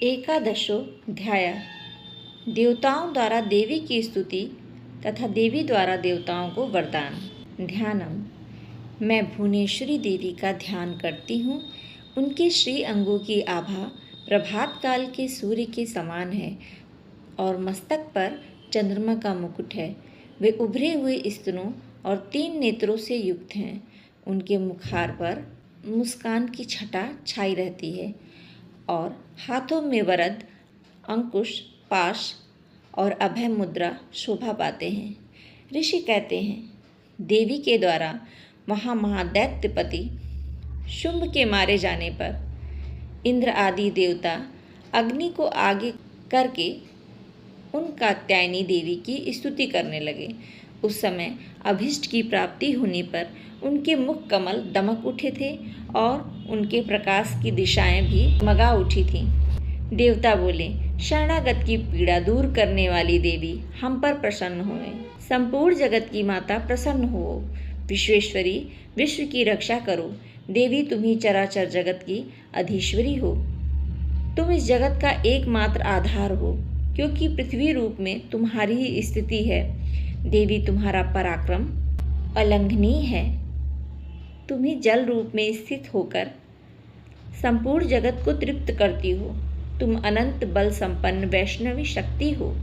एकादशोऽध्याय। देवताओं द्वारा देवी की स्तुति तथा देवी द्वारा देवताओं को वरदान। ध्यानम। मैं भुवनेश्वरी देवी का ध्यान करती हूँ। उनके श्री अंगों की आभा प्रभात काल के सूर्य के समान है और मस्तक पर चंद्रमा का मुकुट है। वे उभरे हुए स्तनों और 3 नेत्रों से युक्त हैं। उनके मुखार पर मुस्कान की छटा छाई रहती है और हाथों में वरद, अंकुश, पाश और अभय मुद्रा शोभा पाते हैं। ऋषि कहते हैं, देवी के द्वारा वहाँ महादैत्यपति शुंभ के मारे जाने पर इंद्र आदि देवता अग्नि को आगे करके उन कात्यायनी देवी की स्तुति करने लगे। उस समय अभीष्ट की प्राप्ति होने पर उनके मुख कमल दमक उठे थे और उनके प्रकाश की दिशाएं भी मगा उठी थीं। देवता बोले, शरणागत की पीड़ा दूर करने वाली देवी हम पर प्रसन्न होए। संपूर्ण जगत की माता प्रसन्न हो। विश्वेश्वरी, विश्व की रक्षा करो। देवी तुम ही चराचर जगत की अधीश्वरी हो। तुम इस जगत का एकमात्र आधार हो, क्योंकि पृथ्वी रूप में तुम्हारी ही स्थिति है। देवी, तुम्हारा पराक्रम अलंघनीय है। तुम ही जल रूप में स्थित होकर संपूर्ण जगत को तृप्त करती हो। तुम अनंत बल संपन्न वैष्णवी शक्ति हो।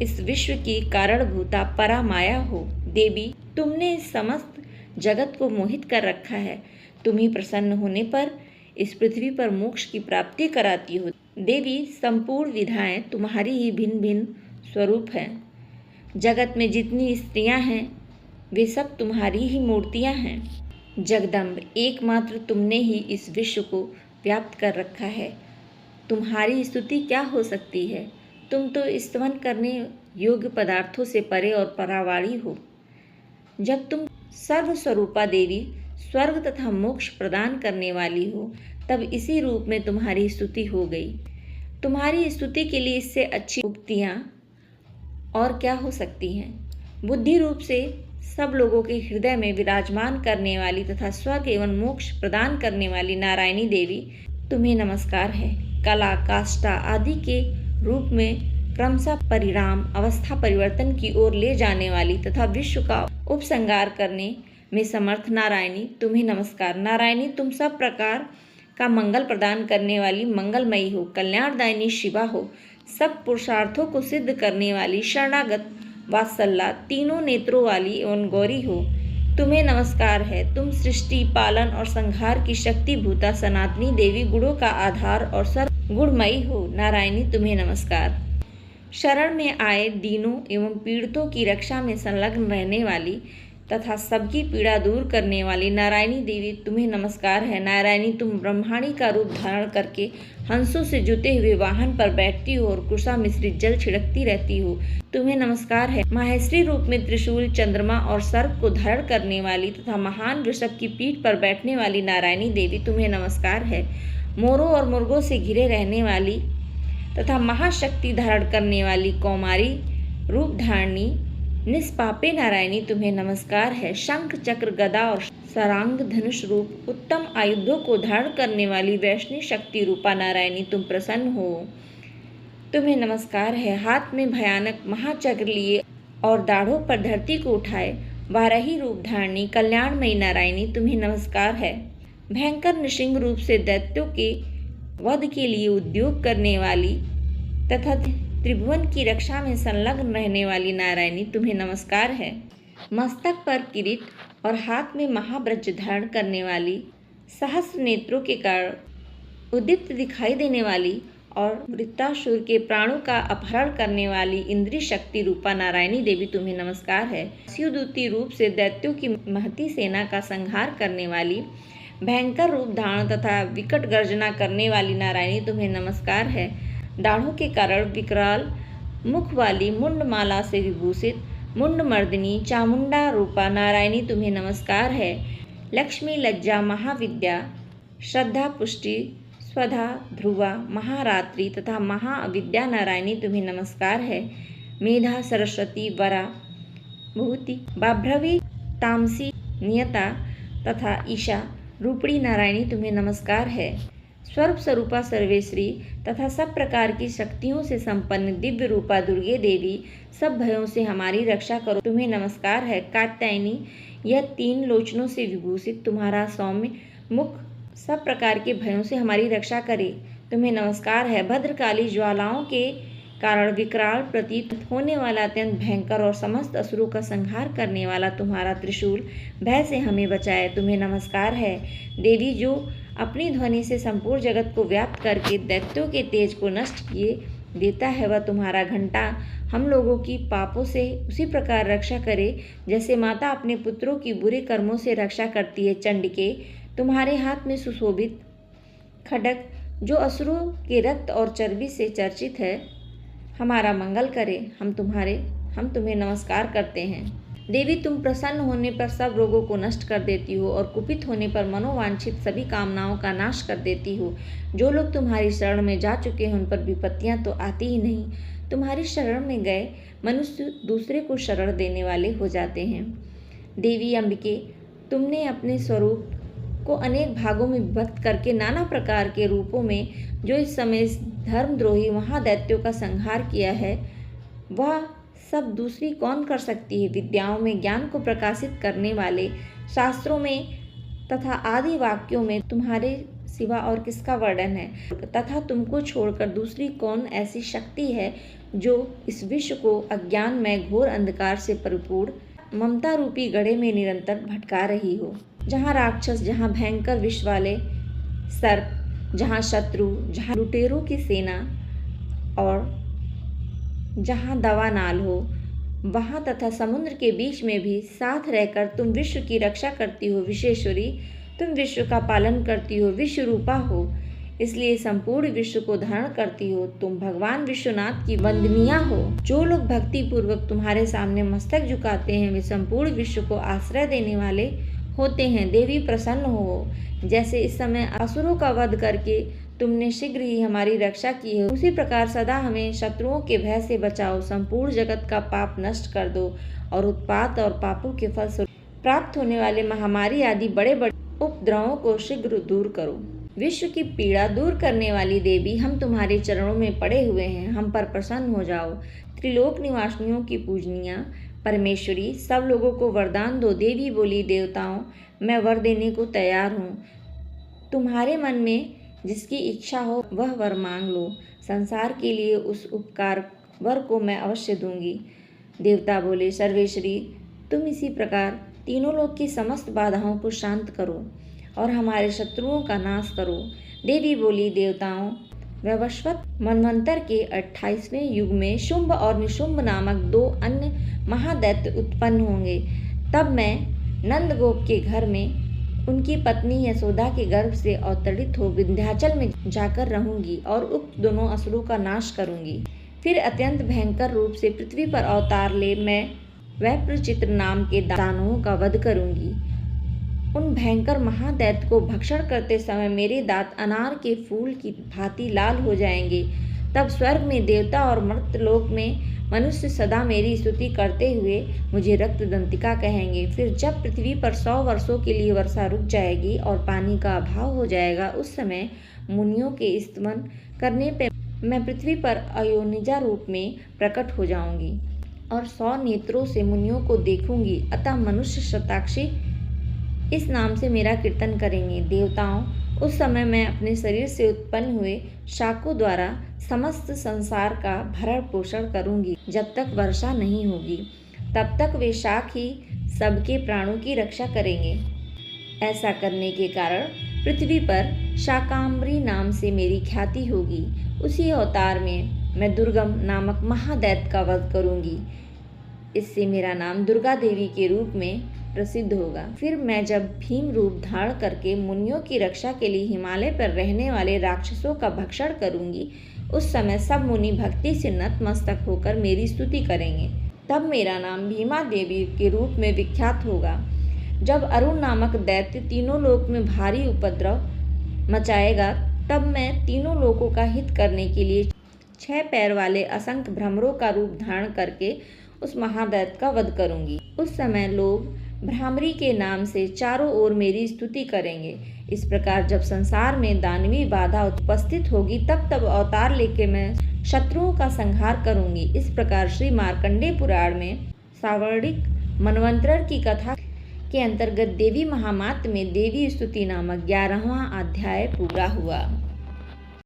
इस विश्व की कारणभूता परा माया हो। देवी, तुमने इस समस्त जगत को मोहित कर रखा है। तुम ही प्रसन्न होने पर इस पृथ्वी पर मोक्ष की प्राप्ति कराती हो। देवी, संपूर्ण विधाएं तुम्हारी ही भिन्न भिन्न स्वरूप हैं। जगत में जितनी स्त्रियां हैं वे सब तुम्हारी ही मूर्तियां हैं। जगदम्ब, एकमात्र तुमने ही इस विश्व को व्याप्त कर रखा है। तुम्हारी स्तुति क्या हो सकती है? तुम तो स्तवन करने योग्य पदार्थों से परे और परावारी हो। जब तुम सर्वस्वरूपा देवी स्वर्ग तथा मोक्ष प्रदान करने वाली हो, तब इसी रूप में तुम्हारी स्तुति हो गई। तुम्हारी स्तुति के लिए इससे अच्छी उक्तियाँ और क्या हो सकती हैं? बुद्धि रूप से सब लोगों के हृदय में विराजमान करने वाली तथा स्वर्ग एवं मोक्ष प्रदान करने वाली नारायणी देवी, तुम्हें नमस्कार है। कला, काष्ठा आदि के रूप में क्रमशः परिणाम अवस्था परिवर्तन की ओर ले जाने वाली तथा विश्व का उपसंहार करने में समर्थ नारायणी, तुम्हें नमस्कार। नारायणी, तुम सब प्रकार का मंगल प्रदान करने वाली मंगलमयी हो, कल्याणदायिनी शिवा हो, सब पुरुषार्थों को सिद्ध करने वाली शरणागत वात्सल्य, तीनों नेत्रों वाली एवं गौरी हो। तुम्हें नमस्कार है। तुम सृष्टि, पालन और संहार की शक्ति भूता सनातनी देवी, गुणों का आधार और सर्व गुणमयी हो। नारायणी, तुम्हें नमस्कार। शरण में आए दीनों एवं पीड़ितों की रक्षा में संलग्न रहने वाली तथा सबकी पीड़ा दूर करने वाली नारायणी देवी, तुम्हें नमस्कार है। नारायणी, तुम ब्रह्माणी का रूप धारण करके हंसों से जुते हुए वाहन पर बैठती हो और कुशा मिश्रित जल छिड़कती रहती हो। तुम्हें नमस्कार है। माहेश्वरी रूप में त्रिशूल, चंद्रमा और सर्प को धारण करने वाली तथा महान वृषभ की पीठ पर बैठने वाली नारायणी देवी, तुम्हें नमस्कार है। मोरों और मुर्गों से घिरे रहने वाली तथा महाशक्ति धारण करने वाली कौमारी रूप धारणी निष्पापे नारायणी, तुम्हें नमस्कार है। शंख, चक्र, गदा और सरांग धनुष रूप उत्तम आयुधों को धारण करने वाली वैष्णवी शक्ति रूपा नारायणी, तुम प्रसन्न हो। तुम्हें नमस्कार है। हाथ में भयानक महाचक्र लिए और दाढ़ों पर धरती को उठाए वाराही रूप धारणी कल्याणमयी नारायणी, तुम्हें नमस्कार है। भयंकर नृसिंह रूप से दैत्यों के वध के लिए उद्योग करने वाली तथा त्रिभुवन की रक्षा में संलग्न रहने वाली नारायणी, तुम्हें नमस्कार है। मस्तक पर किरीट और हाथ में महावज्र धारण करने वाली, सहस्र नेत्रों के कारण उद्दीप्त दिखाई देने वाली और वृत्तासुर के प्राणों का अपहरण करने वाली इंद्रिय शक्ति रूपा नारायणी देवी, तुम्हें नमस्कार है। शिवदूती रूप से दैत्यों की महती सेना का संहार करने वाली, भयंकर रूप धारण तथा विकट गर्जना करने वाली नारायणी, तुम्हें नमस्कार है। दाढ़ों के कारण विकराल मुख वाली, मुंडमाला से विभूषित मुंडमर्दिनी चामुंडा रूपा नारायणी, तुम्हें नमस्कार है। लक्ष्मी, लज्जा, महाविद्या, श्रद्धा, पुष्टि, स्वधा, ध्रुवा, महारात्रि तथा महाविद्या नारायणी, तुम्हें नमस्कार है। मेधा, सरस्वती, वरा, भूति, बाभ्रवी, तामसी, नियता तथा ईशा रूपणी नारायणी, तुम्हें नमस्कार है। स्वरूप स्वरूपा सर्वेश्वरी तथा सब प्रकार की शक्तियों से संपन्न दिव्य रूपा दुर्गे देवी, सब भयों से हमारी रक्षा करो। तुम्हें नमस्कार है। कात्यायनी, यह 3 लोचनों से विभूषित तुम्हारा सौम्य मुख सब प्रकार के भयों से हमारी रक्षा करे। तुम्हें नमस्कार है। भद्रकाली, ज्वालाओं के कारण विकराल प्रतीत होने वाला, अत्यंत भयंकर और समस्त असुरों का संहार करने वाला तुम्हारा त्रिशूल भय से हमें बचाए। तुम्हें नमस्कार है। देवी, जो अपनी ध्वनि से संपूर्ण जगत को व्याप्त करके दैत्यों के तेज को नष्ट किए देता है, वह तुम्हारा घंटा हम लोगों की पापों से उसी प्रकार रक्षा करे जैसे माता अपने पुत्रों की बुरे कर्मों से रक्षा करती है। चंडिके, तुम्हारे हाथ में सुशोभित खड्ग, जो असुरों के रक्त और चर्बी से चर्चित है, हमारा मंगल करे। हम तुम्हें नमस्कार करते हैं। देवी, तुम प्रसन्न होने पर सब रोगों को नष्ट कर देती हो और कुपित होने पर मनोवांछित सभी कामनाओं का नाश कर देती हो। जो लोग तुम्हारी शरण में जा चुके हैं, उन पर विपत्तियां तो आती ही नहीं। तुम्हारी शरण में गए मनुष्य दूसरे को शरण देने वाले हो जाते हैं। देवी अंबिके, तुमने अपने स्वरूप को अनेक भागों में विभक्त करके नाना प्रकार के रूपों में जो इस समय धर्मद्रोही महादैत्यों का संहार किया है, वह सब दूसरी कौन कर सकती है। विद्याओं में ज्ञान को प्रकाशित करने वाले, शास्त्रों में तथा आदि वाक्यों में तुम्हारे सिवा और किसका वर्णन है, तथा तुमको छोड़कर दूसरी कौन ऐसी शक्ति है जो इस विश्व को अज्ञान में घोर अंधकार से परिपूर्ण ममता रूपी गड्ढे में निरंतर भटका रही हो। जहाँ राक्षस, जहाँ भयंकर विष वाले सर्प, जहाँ शत्रु, जहाँ लुटेरों की सेना और जहाँ दवा नाल हो, वहाँ तथा समुद्र के बीच में भी साथ रहकर तुम विश्व की रक्षा करती हो। विश्वेश्वरी, तुम विश्व का पालन करती हो, विश्व रूपा हो, इसलिए संपूर्ण विश्व को धारण करती हो। तुम भगवान विश्वनाथ की वंदनीया हो। जो लोग भक्ति पूर्वक तुम्हारे सामने मस्तक झुकाते हैं, वे संपूर्ण विश्व को आश्रय देने वाले होते हैं। देवी, प्रसन्न हो। जैसे इस समय असुरों का वध करके तुमने शीघ्र ही हमारी रक्षा की है, उसी प्रकार सदा हमें शत्रुओं के भय से बचाओ। संपूर्ण जगत का पाप नष्ट कर दो और उत्पात और पापों के फल स्वरूप प्राप्त होने वाले महामारी आदि बड़े बड़े उपद्रवों को शीघ्र दूर करो। विश्व की पीड़ा दूर करने वाली देवी, हम तुम्हारे चरणों में पड़े हुए हैं, हम पर प्रसन्न हो जाओ। त्रिलोक निवासियों की पूजनीया परमेश्वरी, सब लोगों को वरदान दो। देवी बोली, देवताओं, मैं वर देने को तैयार हूँ। तुम्हारे मन में जिसकी इच्छा हो वह वर मांग लो। संसार के लिए उस उपकार वर को मैं अवश्य दूंगी। देवता बोले, सर्वेश्वरी, तुम इसी प्रकार तीनों लोक की समस्त बाधाओं को शांत करो और हमारे शत्रुओं का नाश करो। देवी बोली, देवताओं, वैवस्वत मनवंतर के 28वें युग में शुंभ और निशुंभ नामक 2 अन्य महादैत्य उत्पन्न होंगे। तब मैं नंदगोप के घर में उनकी पत्नी यशोदा के गर्भ से अवतरित हो विंध्याचल में जाकर रहूंगी और उक्त दोनों असुरों का नाश करूंगी। फिर अत्यंत भयंकर रूप से पृथ्वी पर अवतार ले मैं वैप्रचित्र नाम के दानवों का वध करूंगी। उन भयंकर महादैत्य को भक्षण करते समय मेरे दांत अनार के फूल की भांति लाल हो जाएंगे। तब स्वर्ग में देवता और मर्त्यलोक में मनुष्य सदा मेरी स्तुति करते हुए मुझे रक्तदंतिका कहेंगे। फिर जब पृथ्वी पर 100 वर्षों के लिए वर्षा रुक जाएगी और पानी का अभाव हो जाएगा, उस समय मुनियों के स्तमन करने पर मैं पृथ्वी पर अयोनिजा रूप में प्रकट हो जाऊंगी और 100 नेत्रों से मुनियों को देखूंगी। अतः मनुष्य शताक्षी इस नाम से मेरा कीर्तन करेंगे। देवताओं, उस समय मैं अपने शरीर से उत्पन्न हुए शाकों द्वारा समस्त संसार का भरण पोषण करूंगी। जब तक वर्षा नहीं होगी, तब तक वे शाक ही सबके प्राणों की रक्षा करेंगे। ऐसा करने के कारण पृथ्वी पर शाकांबरी नाम से मेरी ख्याति होगी। उसी अवतार में मैं दुर्गम नामक महादैत्य का वध करूंगी। इससे मेरा नाम दुर्गा देवी के रूप में प्रसिद्ध होगा। फिर मैं जब भीम रूप धारण करके मुनियों की रक्षा के लिए हिमालय पर रहने वाले राक्षसों का भक्षण करूंगी, उस समय सब मुनि भक्ति से नतमस्तक होकर मेरी स्तुति करेंगे। तब मेरा नाम भीमा देवी के रूप में विख्यात होगा। जब अरुण नामक दैत्य तीनों लोक में भारी उपद्रव मचाएगा, तब मैं तीनों लोकों का हित करने के लिए 6 पैर वाले असंख्य भ्रमरों का रूप धारण करके उस महादैत्य का वध करूंगी। उस समय लोग भ्रामरी के नाम से चारों ओर मेरी स्तुति करेंगे। इस प्रकार जब संसार में दानवी बाधा उपस्थित होगी तब तब अवतार लेके मैं शत्रुओं का संहार करूंगी। इस प्रकार श्री मार्कंडेय पुराण में सावर्णिक मनवंतर की कथा के अंतर्गत देवी महात्म्य में देवी स्तुति नामक 11वां अध्याय पूरा हुआ।